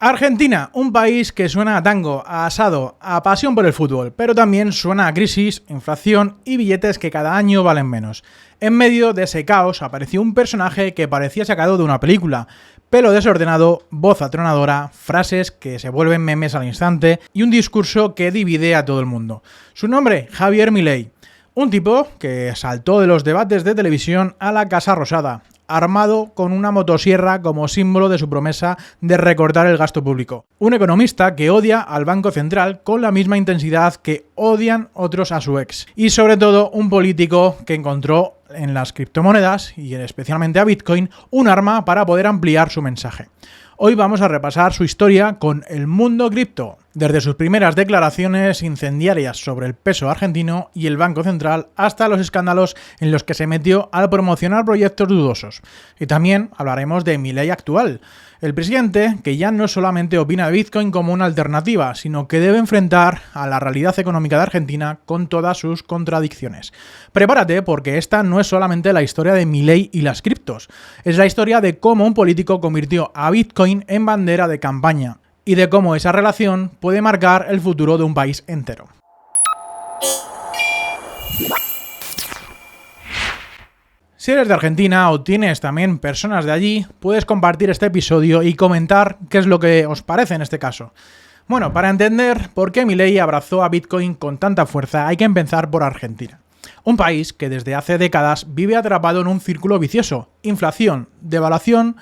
Argentina, un país que suena a tango, a asado, a pasión por el fútbol, pero también suena a crisis, inflación y billetes que cada año valen menos. En medio de ese caos apareció un personaje que parecía sacado de una película. Pelo desordenado, voz atronadora, frases que se vuelven memes al instante y un discurso que divide a todo el mundo. Su nombre, Javier Milei. Un tipo que saltó de los debates de televisión a la Casa Rosada, armado con una motosierra como símbolo de su promesa de recortar el gasto público. Un economista que odia al Banco Central con la misma intensidad que odian otros a su ex. Y sobre todo un político que encontró en las criptomonedas, y especialmente a Bitcoin, un arma para poder ampliar su mensaje. Hoy vamos a repasar su historia con el mundo cripto, desde sus primeras declaraciones incendiarias sobre el peso argentino y el Banco Central hasta los escándalos en los que se metió al promocionar proyectos dudosos. Y también hablaremos de Milei actual, el presidente que ya no solamente opina de Bitcoin como una alternativa, sino que debe enfrentar a la realidad económica de Argentina con todas sus contradicciones. Prepárate porque esta no es solamente la historia de Milei y las criptos, es la historia de cómo un político convirtió a Bitcoin en bandera de campaña y de cómo esa relación puede marcar el futuro de un país entero. Si eres de Argentina o tienes también personas de allí, puedes compartir este episodio y comentar qué es lo que os parece en este caso. Bueno, para entender por qué Milei abrazó a Bitcoin con tanta fuerza, hay que empezar por Argentina. Un país que desde hace décadas vive atrapado en un círculo vicioso: inflación, devaluación,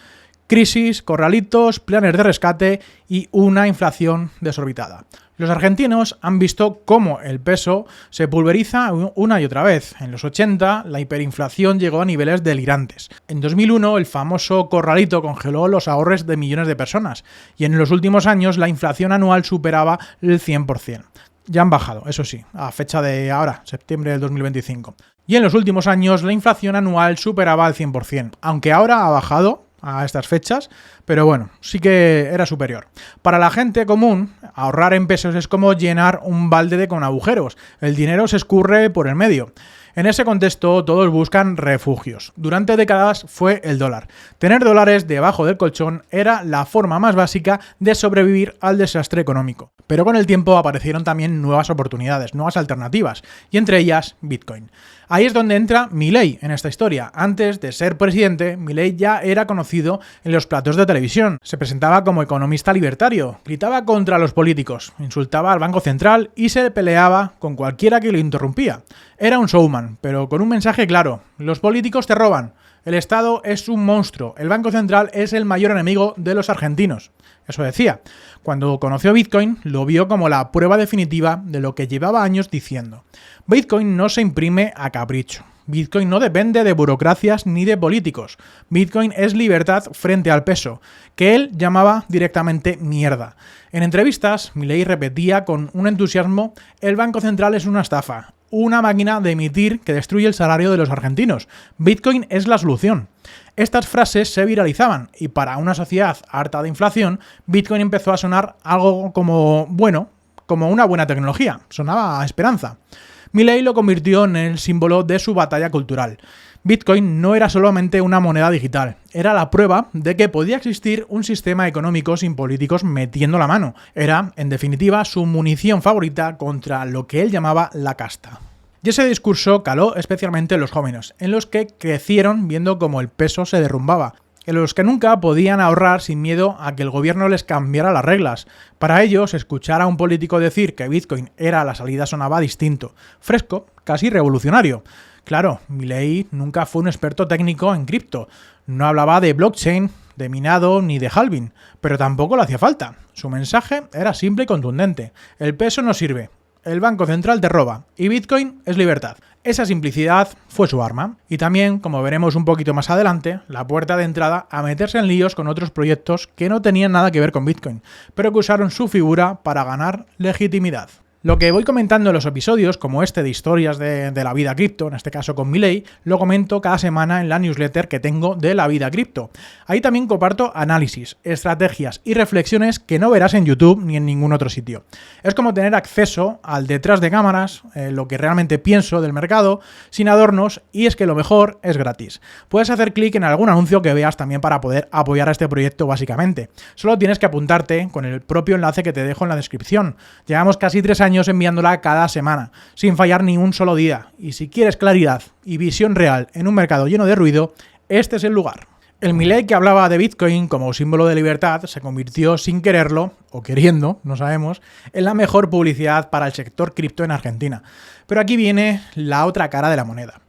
crisis, corralitos, planes de rescate y una inflación desorbitada. Los argentinos han visto cómo el peso se pulveriza una y otra vez. En los 80, la hiperinflación llegó a niveles delirantes. En 2001, el famoso corralito congeló los ahorros de millones de personas. Y en los últimos años, la inflación anual superaba el 100%. Ya han bajado, eso sí, a fecha de ahora, septiembre del 2025. Y en los últimos años, la inflación anual superaba el 100%, aunque ahora ha bajado a estas fechas, pero bueno, sí que era superior. Para la gente común, ahorrar en pesos es como llenar un balde con agujeros. El dinero se escurre por el medio. En ese contexto, todos buscan refugios. Durante décadas fue el dólar. Tener dólares debajo del colchón era la forma más básica de sobrevivir al desastre económico. Pero con el tiempo aparecieron también nuevas oportunidades, nuevas alternativas, y entre ellas Bitcoin. Ahí es donde entra Milei en esta historia. Antes de ser presidente, Milei ya era conocido en los platos de televisión. Se presentaba como economista libertario, gritaba contra los políticos, insultaba al Banco Central y se peleaba con cualquiera que lo interrumpía. Era un showman, pero con un mensaje claro: los políticos te roban, el Estado es un monstruo, el Banco Central es el mayor enemigo de los argentinos. Eso decía. Cuando conoció Bitcoin, lo vio como la prueba definitiva de lo que llevaba años diciendo. Bitcoin no se imprime a capricho. Bitcoin no depende de burocracias ni de políticos. Bitcoin es libertad frente al peso, que él llamaba directamente mierda. En entrevistas, Milei repetía con un entusiasmo: el Banco Central es una estafa, una máquina de emitir que destruye el salario de los argentinos. Bitcoin es la solución. Estas frases se viralizaban y para una sociedad harta de inflación, Bitcoin empezó a sonar algo como una buena tecnología. Sonaba a esperanza. Milei lo convirtió en el símbolo de su batalla cultural. Bitcoin no era solamente una moneda digital, era la prueba de que podía existir un sistema económico sin políticos metiendo la mano. Era, en definitiva, su munición favorita contra lo que él llamaba la casta. Y ese discurso caló especialmente en los jóvenes, en los que crecieron viendo cómo el peso se derrumbaba, en los que nunca podían ahorrar sin miedo a que el gobierno les cambiara las reglas. Para ellos, escuchar a un político decir que Bitcoin era la salida sonaba distinto, fresco, casi revolucionario. Claro, Milei nunca fue un experto técnico en cripto, no hablaba de blockchain, de minado ni de halving, pero tampoco le hacía falta. Su mensaje era simple y contundente: el peso no sirve, el Banco Central te roba y Bitcoin es libertad. Esa simplicidad fue su arma y también, como veremos un poquito más adelante, la puerta de entrada a meterse en líos con otros proyectos que no tenían nada que ver con Bitcoin, pero que usaron su figura para ganar legitimidad. Lo que voy comentando en los episodios, como este de historias de la vida cripto, en este caso con Milei, lo comento cada semana en la newsletter que tengo de la vida cripto. Ahí también comparto análisis, estrategias y reflexiones que no verás en YouTube ni en ningún otro sitio. Es como tener acceso al detrás de cámaras, lo que realmente pienso del mercado, sin adornos, y es que lo mejor es gratis. Puedes hacer clic en algún anuncio que veas también para poder apoyar a este proyecto básicamente. Solo tienes que apuntarte con el propio enlace que te dejo en la descripción. Llevamos casi 3 años enviándola cada semana, sin fallar ni un solo día. Y si quieres claridad y visión real en un mercado lleno de ruido, este es el lugar. El Milei que hablaba de Bitcoin como símbolo de libertad se convirtió sin quererlo, o queriendo, no sabemos, en la mejor publicidad para el sector cripto en Argentina. Pero aquí viene la otra cara de la moneda.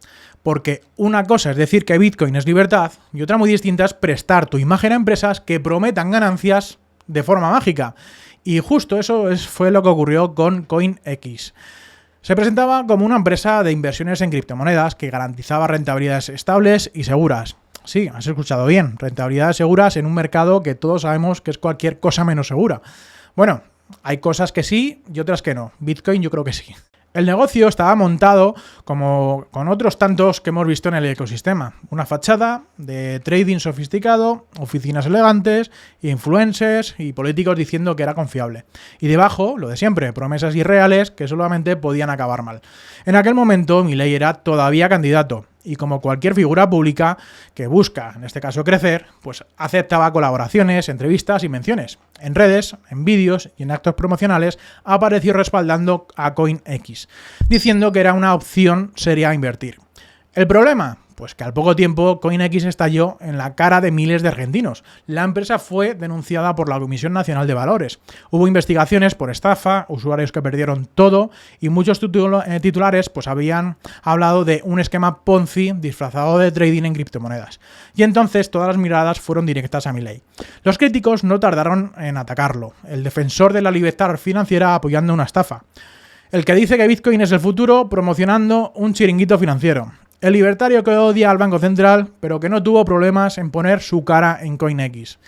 Porque una cosa es decir que Bitcoin es libertad y otra muy distinta es prestar tu imagen a empresas que prometan ganancias de forma mágica. Y justo eso fue lo que ocurrió con CoinEx. Se presentaba como una empresa de inversiones en criptomonedas que garantizaba rentabilidades estables y seguras. Sí, has escuchado bien, rentabilidades seguras en un mercado que todos sabemos que es cualquier cosa menos segura. Bueno, hay cosas que sí y otras que no. Bitcoin yo creo que sí. El negocio estaba montado como con otros tantos que hemos visto en el ecosistema. Una fachada de trading sofisticado, oficinas elegantes, influencers y políticos diciendo que era confiable. Y debajo, lo de siempre, promesas irreales que solamente podían acabar mal. En aquel momento, Milei era todavía candidato. Y como cualquier figura pública que busca, en este caso crecer, pues aceptaba colaboraciones, entrevistas y menciones. En redes, en vídeos y en actos promocionales apareció respaldando a CoinEx, diciendo que era una opción seria a invertir. ¿El problema? Pues que al poco tiempo CoinEx estalló en la cara de miles de argentinos. La empresa fue denunciada por la Comisión Nacional de Valores. Hubo investigaciones por estafa, usuarios que perdieron todo y muchos titulares pues habían hablado de un esquema Ponzi disfrazado de trading en criptomonedas. Y entonces todas las miradas fueron directas a Milei. Los críticos no tardaron en atacarlo. El defensor de la libertad financiera apoyando una estafa. El que dice que Bitcoin es el futuro promocionando un chiringuito financiero. El libertario que odia al Banco Central, pero que no tuvo problemas en poner su cara en CoinEx.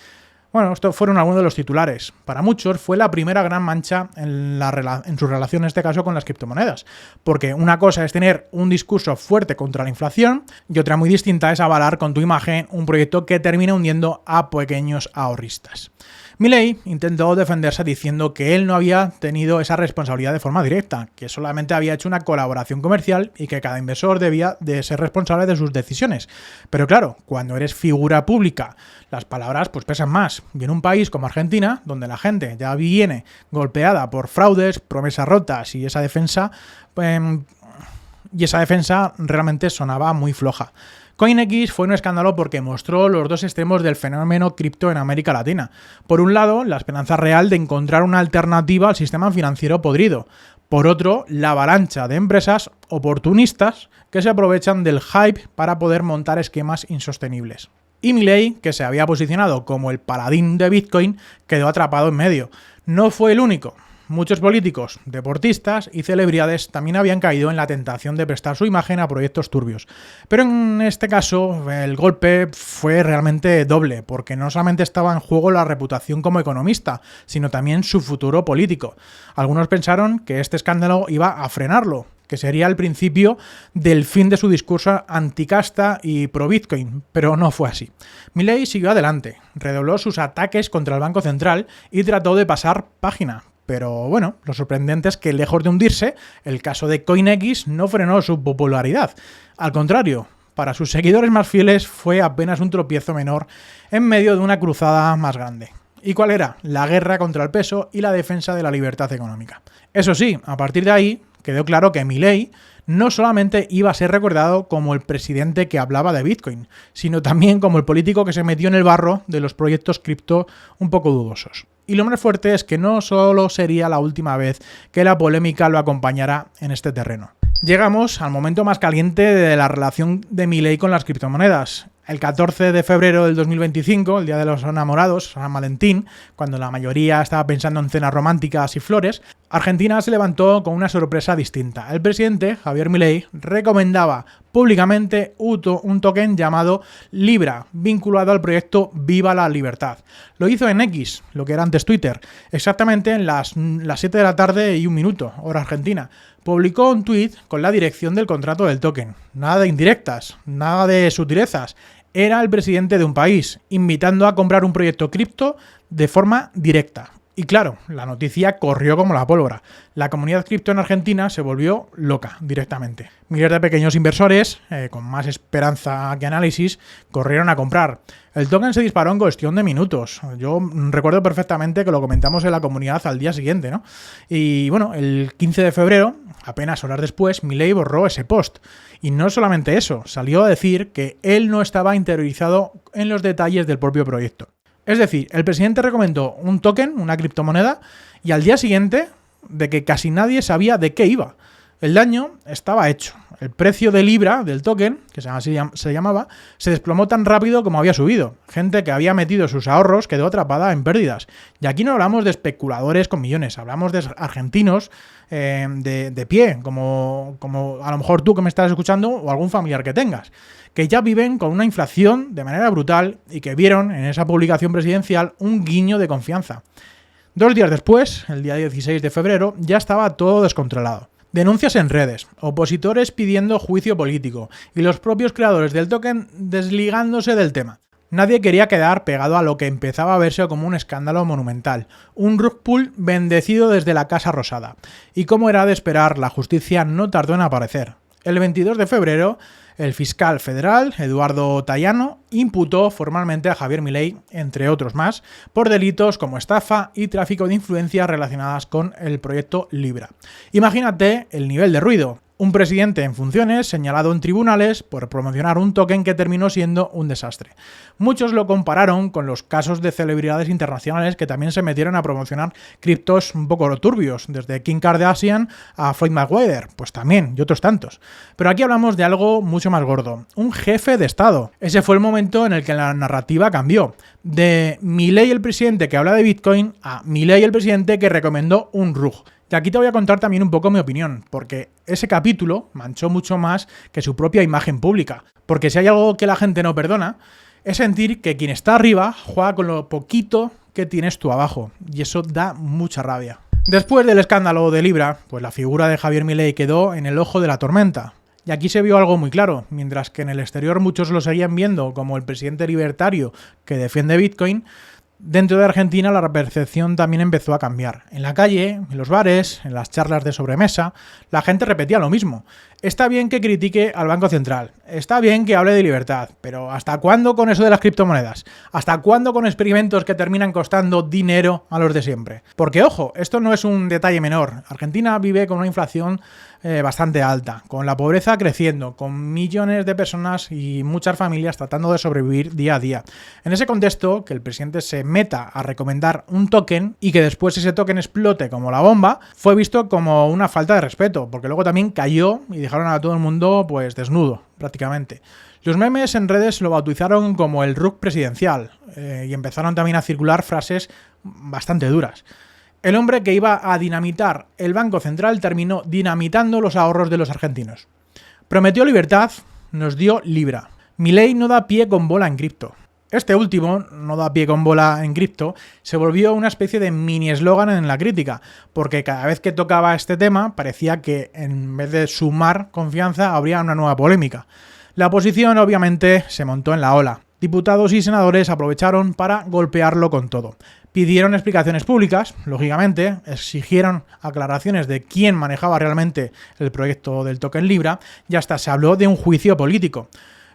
Bueno, estos fueron algunos de los titulares. Para muchos fue la primera gran mancha en su relación, en este caso, con las criptomonedas. Porque una cosa es tener un discurso fuerte contra la inflación y otra muy distinta es avalar con tu imagen un proyecto que termina hundiendo a pequeños ahorristas. Milei intentó defenderse diciendo que él no había tenido esa responsabilidad de forma directa, que solamente había hecho una colaboración comercial y que cada inversor debía de ser responsable de sus decisiones. Pero claro, cuando eres figura pública, las palabras pues pesan más. Y en un país como Argentina, donde la gente ya viene golpeada por fraudes, promesas rotas y esa defensa realmente sonaba muy floja. CoinEx fue un escándalo porque mostró los dos extremos del fenómeno cripto en América Latina. Por un lado, la esperanza real de encontrar una alternativa al sistema financiero podrido. Por otro, la avalancha de empresas oportunistas que se aprovechan del hype para poder montar esquemas insostenibles. Y Milei, que se había posicionado como el paladín de Bitcoin, quedó atrapado en medio. No fue el único. Muchos políticos, deportistas y celebridades también habían caído en la tentación de prestar su imagen a proyectos turbios. Pero en este caso el golpe fue realmente doble, porque no solamente estaba en juego la reputación como economista, sino también su futuro político. Algunos pensaron que este escándalo iba a frenarlo, que sería el principio del fin de su discurso anticasta y pro-Bitcoin, pero no fue así. Milei siguió adelante, redobló sus ataques contra el Banco Central y trató de pasar página. Pero bueno, lo sorprendente es que lejos de hundirse, el caso de CoinEx no frenó su popularidad. Al contrario, para sus seguidores más fieles fue apenas un tropiezo menor en medio de una cruzada más grande. ¿Y cuál era? La guerra contra el peso y la defensa de la libertad económica. Eso sí, a partir de ahí quedó claro que Milei no solamente iba a ser recordado como el presidente que hablaba de Bitcoin, sino también como el político que se metió en el barro de los proyectos cripto un poco dudosos. Y lo más fuerte es que no solo sería la última vez que la polémica lo acompañará en este terreno. Llegamos al momento más caliente de la relación de Milei con las criptomonedas. El 14 de febrero del 2025, el Día de los Enamorados, San Valentín, cuando la mayoría estaba pensando en cenas románticas y flores, Argentina se levantó con una sorpresa distinta. El presidente, Javier Milei, recomendaba públicamente un token llamado Libra, vinculado al proyecto Viva la Libertad. Lo hizo en X, lo que era antes Twitter, exactamente en las 7 de la tarde y 1 minuto, hora argentina. Publicó un tuit con la dirección del contrato del token. Nada de indirectas, nada de sutilezas. Era el presidente de un país, invitando a comprar un proyecto cripto de forma directa. Y claro, la noticia corrió como la pólvora. La comunidad cripto en Argentina se volvió loca directamente. Miles de pequeños inversores, con más esperanza que análisis, corrieron a comprar. El token se disparó en cuestión de minutos. Yo recuerdo perfectamente que lo comentamos en la comunidad al día siguiente, ¿no? Y bueno, el 15 de febrero, apenas horas después, Milei borró ese post. Y no solamente eso, salió a decir que él no estaba interiorizado en los detalles del propio proyecto. Es decir, el presidente recomendó un token, una criptomoneda, y al día siguiente, de que casi nadie sabía de qué iba. El daño estaba hecho. El precio de Libra del token, que se llamaba, se desplomó tan rápido como había subido. Gente que había metido sus ahorros quedó atrapada en pérdidas. Y aquí no hablamos de especuladores con millones, hablamos de argentinos de pie, como a lo mejor tú que me estás escuchando o algún familiar que tengas, que ya viven con una inflación de manera brutal y que vieron en esa publicación presidencial un guiño de confianza. 2 días después, el día 16 de febrero, ya estaba todo descontrolado. Denuncias en redes, opositores pidiendo juicio político y los propios creadores del token desligándose del tema. Nadie quería quedar pegado a lo que empezaba a verse como un escándalo monumental, un rug pull bendecido desde la Casa Rosada. Y como era de esperar, la justicia no tardó en aparecer. El 22 de febrero, el fiscal federal, Eduardo Tayano, imputó formalmente a Javier Milei, entre otros más, por delitos como estafa y tráfico de influencias relacionadas con el proyecto Libra. Imagínate el nivel de ruido. Un presidente en funciones señalado en tribunales por promocionar un token que terminó siendo un desastre. Muchos lo compararon con los casos de celebridades internacionales que también se metieron a promocionar criptos un poco turbios, desde Kim Kardashian a Floyd Mayweather, pues también, y otros tantos. Pero aquí hablamos de algo mucho más gordo, un jefe de Estado. Ese fue el momento en el que la narrativa cambió. De Milei el presidente que habla de Bitcoin a Milei el presidente que recomendó un RUG. Y aquí te voy a contar también un poco mi opinión, porque ese capítulo manchó mucho más que su propia imagen pública. Porque si hay algo que la gente no perdona, es sentir que quien está arriba juega con lo poquito que tienes tú abajo. Y eso da mucha rabia. Después del escándalo de Libra, pues la figura de Javier Milei quedó en el ojo de la tormenta. Y aquí se vio algo muy claro, mientras que en el exterior muchos lo seguían viendo como el presidente libertario que defiende Bitcoin. Dentro de Argentina la percepción también empezó a cambiar. En la calle, en los bares, en las charlas de sobremesa, la gente repetía lo mismo. Está bien que critique al Banco Central, está bien que hable de libertad, pero ¿hasta cuándo con eso de las criptomonedas? ¿Hasta cuándo con experimentos que terminan costando dinero a los de siempre? Porque, ojo, esto no es un detalle menor. Argentina vive con una inflación bastante alta, con la pobreza creciendo, con millones de personas y muchas familias tratando de sobrevivir día a día. En ese contexto, que el presidente se meta a recomendar un token y que después ese token explote como la bomba, fue visto como una falta de respeto, porque luego también cayó y dejaron a todo el mundo pues desnudo, prácticamente. Los memes en redes lo bautizaron como el RUG presidencial y empezaron también a circular frases bastante duras. El hombre que iba a dinamitar el Banco Central terminó dinamitando los ahorros de los argentinos. Prometió libertad, nos dio Libra. Milei no da pie con bola en cripto. Este último, no da pie con bola en cripto, se volvió una especie de mini eslogan en la crítica, porque cada vez que tocaba este tema parecía que en vez de sumar confianza habría una nueva polémica. La oposición obviamente se montó en la ola. Diputados y senadores aprovecharon para golpearlo con todo. Pidieron explicaciones públicas, lógicamente, exigieron aclaraciones de quién manejaba realmente el proyecto del token Libra y hasta se habló de un juicio político.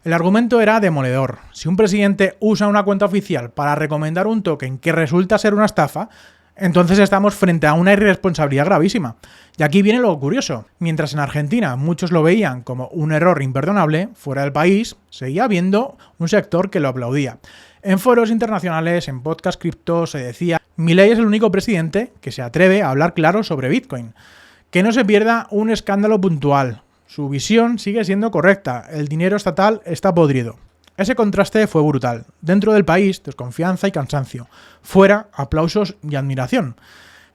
El argumento era demoledor. Si un presidente usa una cuenta oficial para recomendar un token que resulta ser una estafa, entonces estamos frente a una irresponsabilidad gravísima. Y aquí viene lo curioso. Mientras en Argentina muchos lo veían como un error imperdonable, fuera del país seguía habiendo un sector que lo aplaudía. En foros internacionales, en podcast cripto, se decía: Milei es el único presidente que se atreve a hablar claro sobre Bitcoin. Que no se pierda un escándalo puntual. Su visión sigue siendo correcta. El dinero estatal está podrido. Ese contraste fue brutal. Dentro del país, desconfianza y cansancio. Fuera, aplausos y admiración.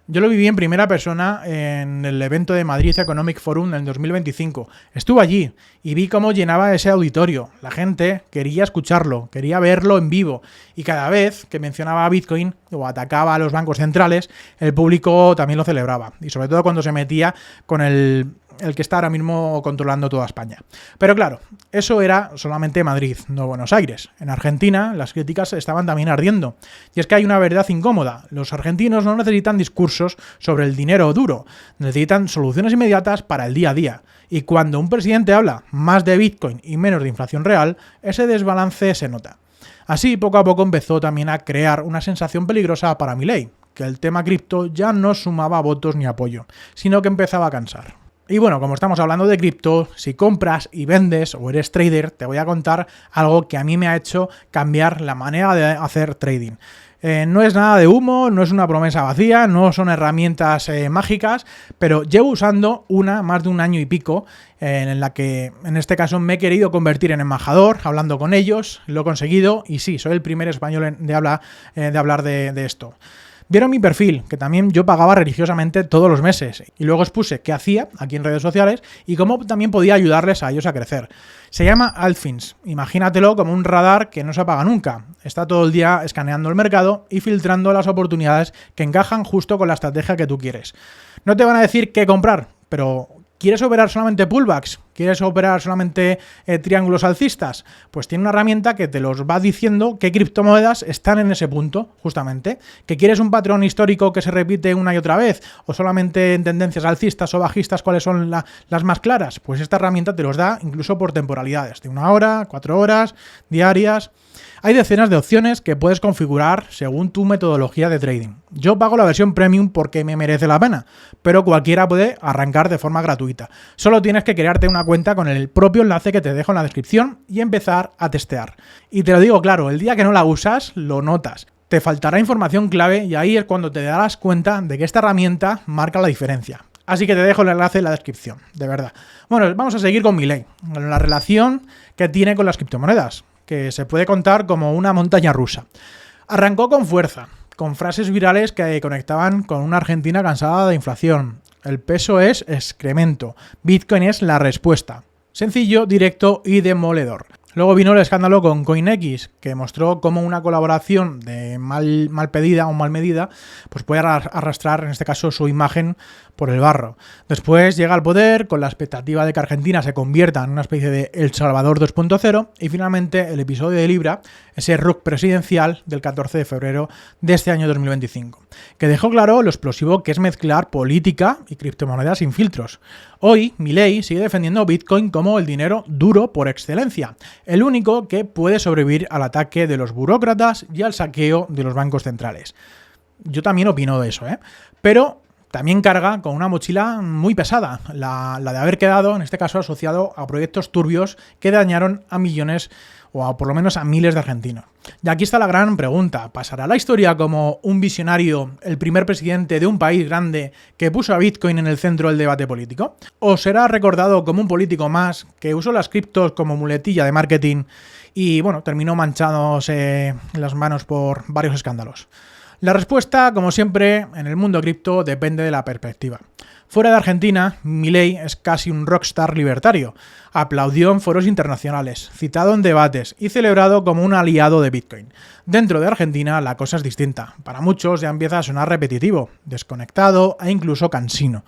Yo lo viví en primera persona en el evento de Madrid Economic Forum en 2025. Estuve allí y vi cómo llenaba ese auditorio. La gente quería escucharlo, quería verlo en vivo. Y cada vez que mencionaba Bitcoin o atacaba a los bancos centrales, el público también lo celebraba. Y sobre todo cuando se metía con el que está ahora mismo controlando toda España. Pero claro, eso era solamente Madrid, no Buenos Aires. En Argentina las críticas estaban también ardiendo. Y es que hay una verdad incómoda. Los argentinos no necesitan discursos sobre el dinero duro, necesitan soluciones inmediatas para el día a día. Y cuando un presidente habla más de Bitcoin y menos de inflación real, ese desbalance se nota. Así, poco a poco empezó también a crear una sensación peligrosa para Milei, que el tema cripto ya no sumaba votos ni apoyo, sino que empezaba a cansar. Y bueno, como estamos hablando de cripto, si compras y vendes o eres trader, te voy a contar algo que a mí me ha hecho cambiar la manera de hacer trading. No es nada de humo, no es una promesa vacía, no son herramientas mágicas, pero llevo usando más de un año y pico en la que en este caso me he querido convertir en embajador, hablando con ellos, lo he conseguido y sí, soy el primer español de hablar de esto. Vieron mi perfil, que también yo pagaba religiosamente todos los meses, y luego os puse qué hacía aquí en redes sociales y cómo también podía ayudarles a ellos a crecer. Se llama Altfins, imagínatelo como un radar que no se apaga nunca. Está todo el día escaneando el mercado y filtrando las oportunidades que encajan justo con la estrategia que tú quieres. No te van a decir qué comprar, pero ¿quieres operar solamente pullbacks? ¿Quieres operar solamente triángulos alcistas? Pues tiene una herramienta que te los va diciendo qué criptomonedas están en ese punto, justamente. ¿Que quieres un patrón histórico que se repite una y otra vez? ¿O solamente en tendencias alcistas o bajistas cuáles son las más claras? Pues esta herramienta te los da incluso por temporalidades, de 1 hora, 4 horas, diarias. Hay decenas de opciones que puedes configurar según tu metodología de trading. Yo pago la versión premium porque me merece la pena, pero cualquiera puede arrancar de forma gratuita. Solo tienes que crearte una cuenta con el propio enlace que te dejo en la descripción y empezar a testear. Y te lo digo claro, el día que no la usas, lo notas. Te faltará información clave y ahí es cuando te darás cuenta de que esta herramienta marca la diferencia. Así que te dejo el enlace en la descripción, de verdad. Bueno, vamos a seguir con Milei, la relación que tiene con las criptomonedas, que se puede contar como una montaña rusa. Arrancó con fuerza, con frases virales que conectaban con una Argentina cansada de inflación. El peso es excremento, Bitcoin es la respuesta. Sencillo, directo y demoledor. Luego vino el escándalo con CoinEx, que mostró cómo una colaboración de mal pedida o mal medida pues puede arrastrar, en este caso, su imagen por el barro. Después llega al poder con la expectativa de que Argentina se convierta en una especie de El Salvador 2.0 y finalmente el episodio de Libra, ese RUC presidencial del 14 de febrero de este año 2025, que dejó claro lo explosivo que es mezclar política y criptomonedas sin filtros. Hoy, Milei sigue defendiendo Bitcoin como el dinero duro por excelencia, el único que puede sobrevivir al ataque de los burócratas y al saqueo de los bancos centrales. Yo también opino de eso, pero también carga con una mochila muy pesada, la de haber quedado, en este caso, asociado a proyectos turbios que dañaron a millones o por lo menos a miles de argentinos. Y aquí está la gran pregunta, ¿pasará la historia como un visionario, el primer presidente de un país grande que puso a Bitcoin en el centro del debate político? ¿O será recordado como un político más que usó las criptos como muletilla de marketing y, bueno, terminó manchándose las manos por varios escándalos? La respuesta, como siempre, en el mundo cripto depende de la perspectiva. Fuera de Argentina, Milei es casi un rockstar libertario. Aplaudió en foros internacionales, citado en debates y celebrado como un aliado de Bitcoin. Dentro de Argentina la cosa es distinta. Para muchos ya empieza a sonar repetitivo, desconectado e incluso cansino.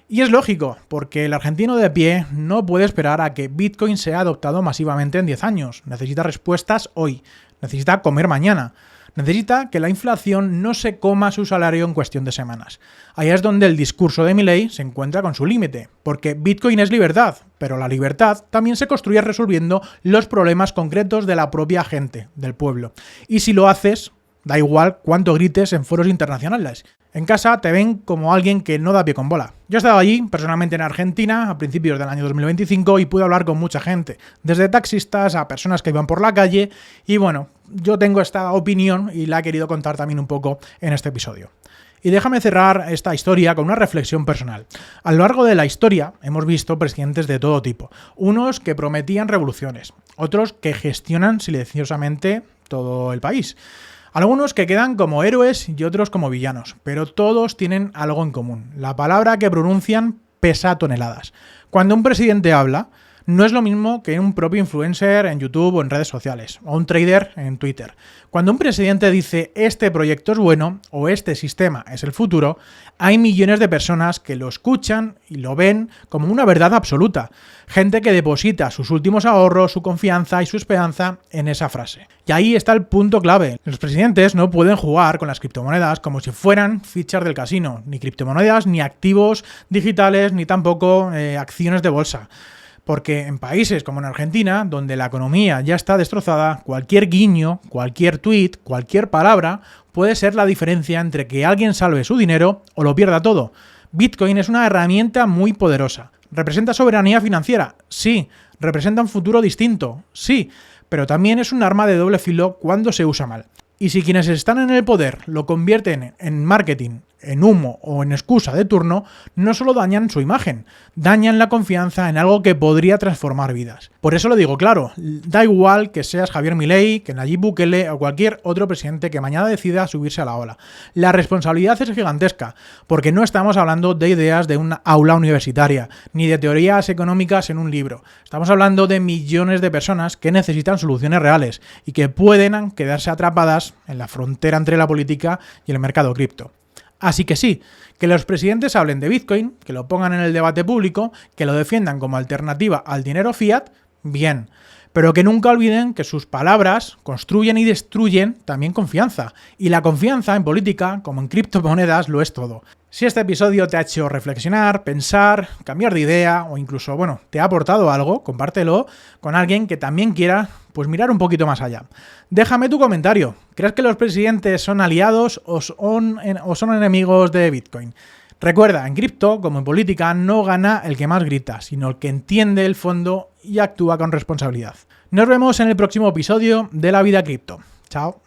Y es lógico, porque el argentino de pie no puede esperar a que Bitcoin sea adoptado masivamente en 10 años. Necesita respuestas hoy. Necesita comer mañana. Necesita que la inflación no se coma su salario en cuestión de semanas. Ahí es donde el discurso de Milei se encuentra con su límite, porque Bitcoin es libertad, pero la libertad también se construye resolviendo los problemas concretos de la propia gente, del pueblo. Y si lo haces, da igual cuánto grites en foros internacionales. En casa te ven como alguien que no da pie con bola. Yo he estado allí, personalmente en Argentina, a principios del año 2025 y pude hablar con mucha gente, desde taxistas a personas que iban por la calle y bueno, yo tengo esta opinión y la he querido contar también un poco en este episodio. Y déjame cerrar esta historia con una reflexión personal. A lo largo de la historia hemos visto presidentes de todo tipo. Unos que prometían revoluciones, otros que gestionan silenciosamente todo el país. Algunos que quedan como héroes y otros como villanos, pero todos tienen algo en común. La palabra que pronuncian pesa toneladas. Cuando un presidente habla, no es lo mismo que un propio influencer en YouTube o en redes sociales, o un trader en Twitter. Cuando un presidente dice este proyecto es bueno o este sistema es el futuro, hay millones de personas que lo escuchan y lo ven como una verdad absoluta. Gente que deposita sus últimos ahorros, su confianza y su esperanza en esa frase. Y ahí está el punto clave. Los presidentes no pueden jugar con las criptomonedas como si fueran fichas del casino. Ni criptomonedas, ni activos digitales, ni tampoco acciones de bolsa. Porque en países como en Argentina, donde la economía ya está destrozada, cualquier guiño, cualquier tuit, cualquier palabra puede ser la diferencia entre que alguien salve su dinero o lo pierda todo. Bitcoin es una herramienta muy poderosa. ¿Representa soberanía financiera? Sí. ¿Representa un futuro distinto? Sí. Pero también es un arma de doble filo cuando se usa mal. Y si quienes están en el poder lo convierten en marketing, en humo o en excusa de turno, no solo dañan su imagen, dañan la confianza en algo que podría transformar vidas. Por eso lo digo claro, da igual que seas Javier Milei, que Nayib Bukele o cualquier otro presidente que mañana decida subirse a la ola. La responsabilidad es gigantesca, porque no estamos hablando de ideas de una aula universitaria, ni de teorías económicas en un libro. Estamos hablando de millones de personas que necesitan soluciones reales y que pueden quedarse atrapadas en la frontera entre la política y el mercado cripto. Así que sí, que los presidentes hablen de Bitcoin, que lo pongan en el debate público, que lo defiendan como alternativa al dinero fiat, bien. Pero que nunca olviden que sus palabras construyen y destruyen también confianza. Y la confianza en política, como en criptomonedas, lo es todo. Si este episodio te ha hecho reflexionar, pensar, cambiar de idea o incluso, te ha aportado algo, compártelo con alguien que también quiera mirar un poquito más allá. Déjame tu comentario. ¿Crees que los presidentes son aliados o son enemigos de Bitcoin? Recuerda, en cripto, como en política, no gana el que más grita, sino el que entiende el fondo y actúa con responsabilidad. Nos vemos en el próximo episodio de La Vida Cripto. Chao.